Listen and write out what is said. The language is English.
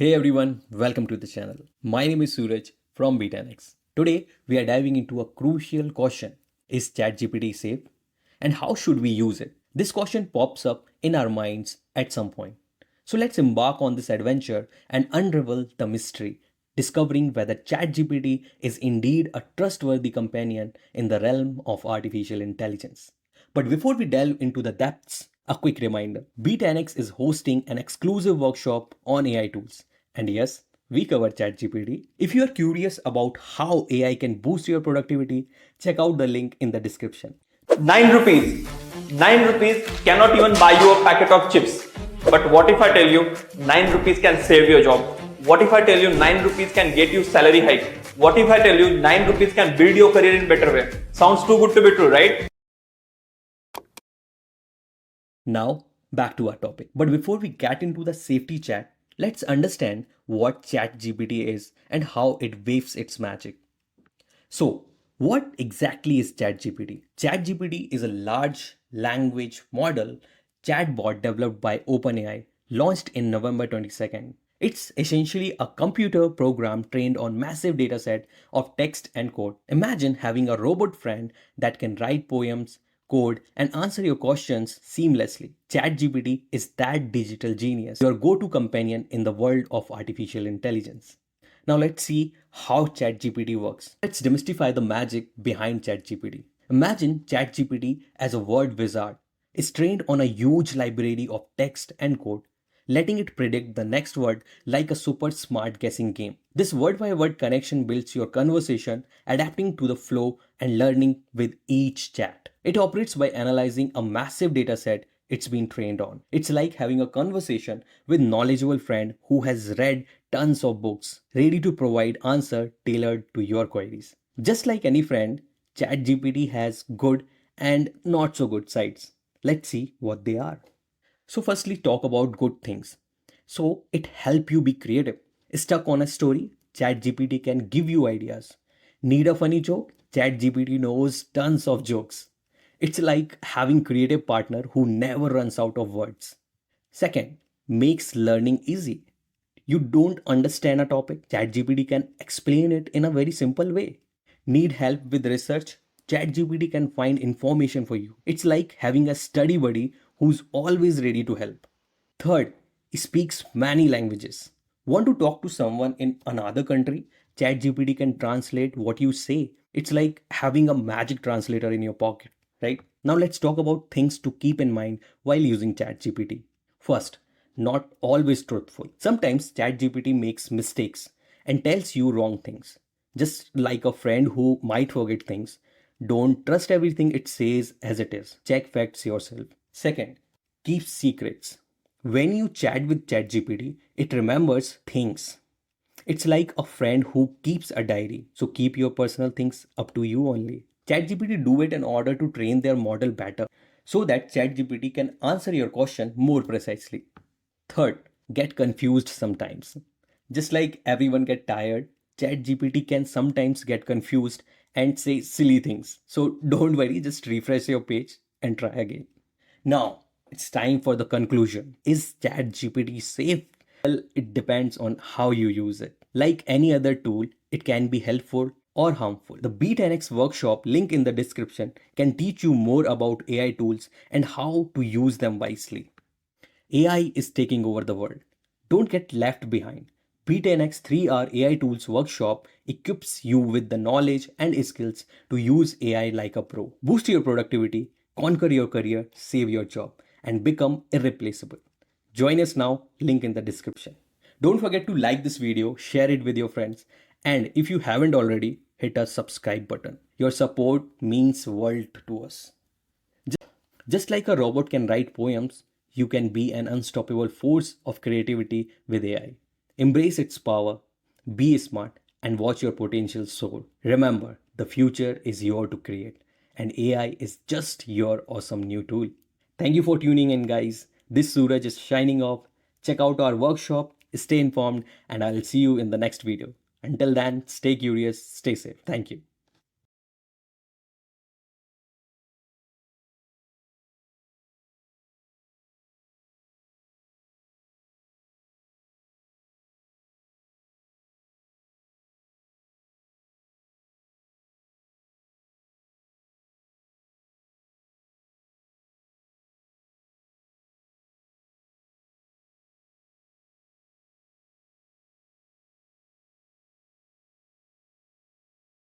Hey everyone, welcome to the channel. My name is Suraj from Be10x. Today we are diving into a crucial question. Is ChatGPT safe? And how should we use it? This question pops up in our minds at some point. So let's embark on this adventure and unravel the mystery, discovering whether ChatGPT is indeed a trustworthy companion in the realm of artificial intelligence. But before we delve into the depths, a quick reminder, Be10x is hosting an exclusive workshop on AI tools. And yes, we cover ChatGPT. If you are curious about how AI can boost your productivity, check out the link in the description. 9 rupees. 9 rupees cannot even buy you a packet of chips. But what if I tell you 9 rupees can save your job? What if I tell you 9 rupees can get you salary hike? What if I tell you 9 rupees can build your career in better way? Sounds too good to be true, right? Now, back to our topic. But before we get into the safety chat, let's understand what ChatGPT is and how it waves its magic. So, what exactly is ChatGPT? ChatGPT is a large language model chatbot developed by OpenAI, launched in November 22nd. It's essentially a computer program trained on massive dataset of text and code. Imagine having a robot friend that can write poems, code, and answer your questions seamlessly. ChatGPT is that digital genius, your go-to companion in the world of artificial intelligence. Now let's see how ChatGPT works. Let's demystify the magic behind ChatGPT. Imagine ChatGPT as a word wizard. It's trained on a huge library of text and code, letting it predict the next word like a super smart guessing game. This word by word connection builds your conversation, adapting to the flow and learning with each chat. It operates by analyzing a massive dataset it's been trained on. It's like having a conversation with knowledgeable friend who has read tons of books, ready to provide answer tailored to your queries. Just like any friend, ChatGPT has good and not so good sides. Let's see what they are. So firstly, talk about good things. So it help you be creative. Stuck on a story, ChatGPT can give you ideas. Need a funny joke? ChatGPT knows tons of jokes. It's like having creative partner who never runs out of words. Second, makes learning easy. You don't understand a topic, ChatGPT can explain it in a very simple way. Need help with research? ChatGPT can find information for you. It's like having a study buddy who's always ready to help. Third, speaks many languages. Want to talk to someone in another country? ChatGPT can translate what you say. It's like having a magic translator in your pocket, right? Now let's talk about things to keep in mind while using ChatGPT. First, not always truthful. Sometimes ChatGPT makes mistakes and tells you wrong things. Just like a friend who might forget things. Don't trust everything it says as it is. Check facts yourself. Second, keep secrets. When you chat with ChatGPT, it remembers things. It's like a friend who keeps a diary. So keep your personal things up to you only. ChatGPT do it in order to train their model better so that ChatGPT can answer your question more precisely. Third, get confused sometimes. Just like everyone get tired, ChatGPT can sometimes get confused and say silly things. So don't worry, just refresh your page and try again. Now, it's time for the conclusion. Is ChatGPT safe? Well, it depends on how you use it. Like any other tool, it can be helpful or harmful. The Be10x workshop link in the description can teach you more about AI tools and how to use them wisely. AI is taking over the world. Don't get left behind. Be10x 3-hour AI Tools workshop equips you with the knowledge and skills to use AI like a pro. Boost your productivity, conquer your career, save your job, and become irreplaceable. Join us now, link in the description. Don't forget to like this video, share it with your friends, and if you haven't already, hit a subscribe button. Your support means world to us. Just like a robot can write poems, you can be an unstoppable force of creativity with AI. Embrace its power, be smart, and watch your potential soar. Remember, the future is yours to create, and AI is just your awesome new tool. Thank you for tuning in, guys. This Suraj is shining off. Check out our workshop, stay informed, and I'll see you in the next video. Until then, stay curious, stay safe. Thank you.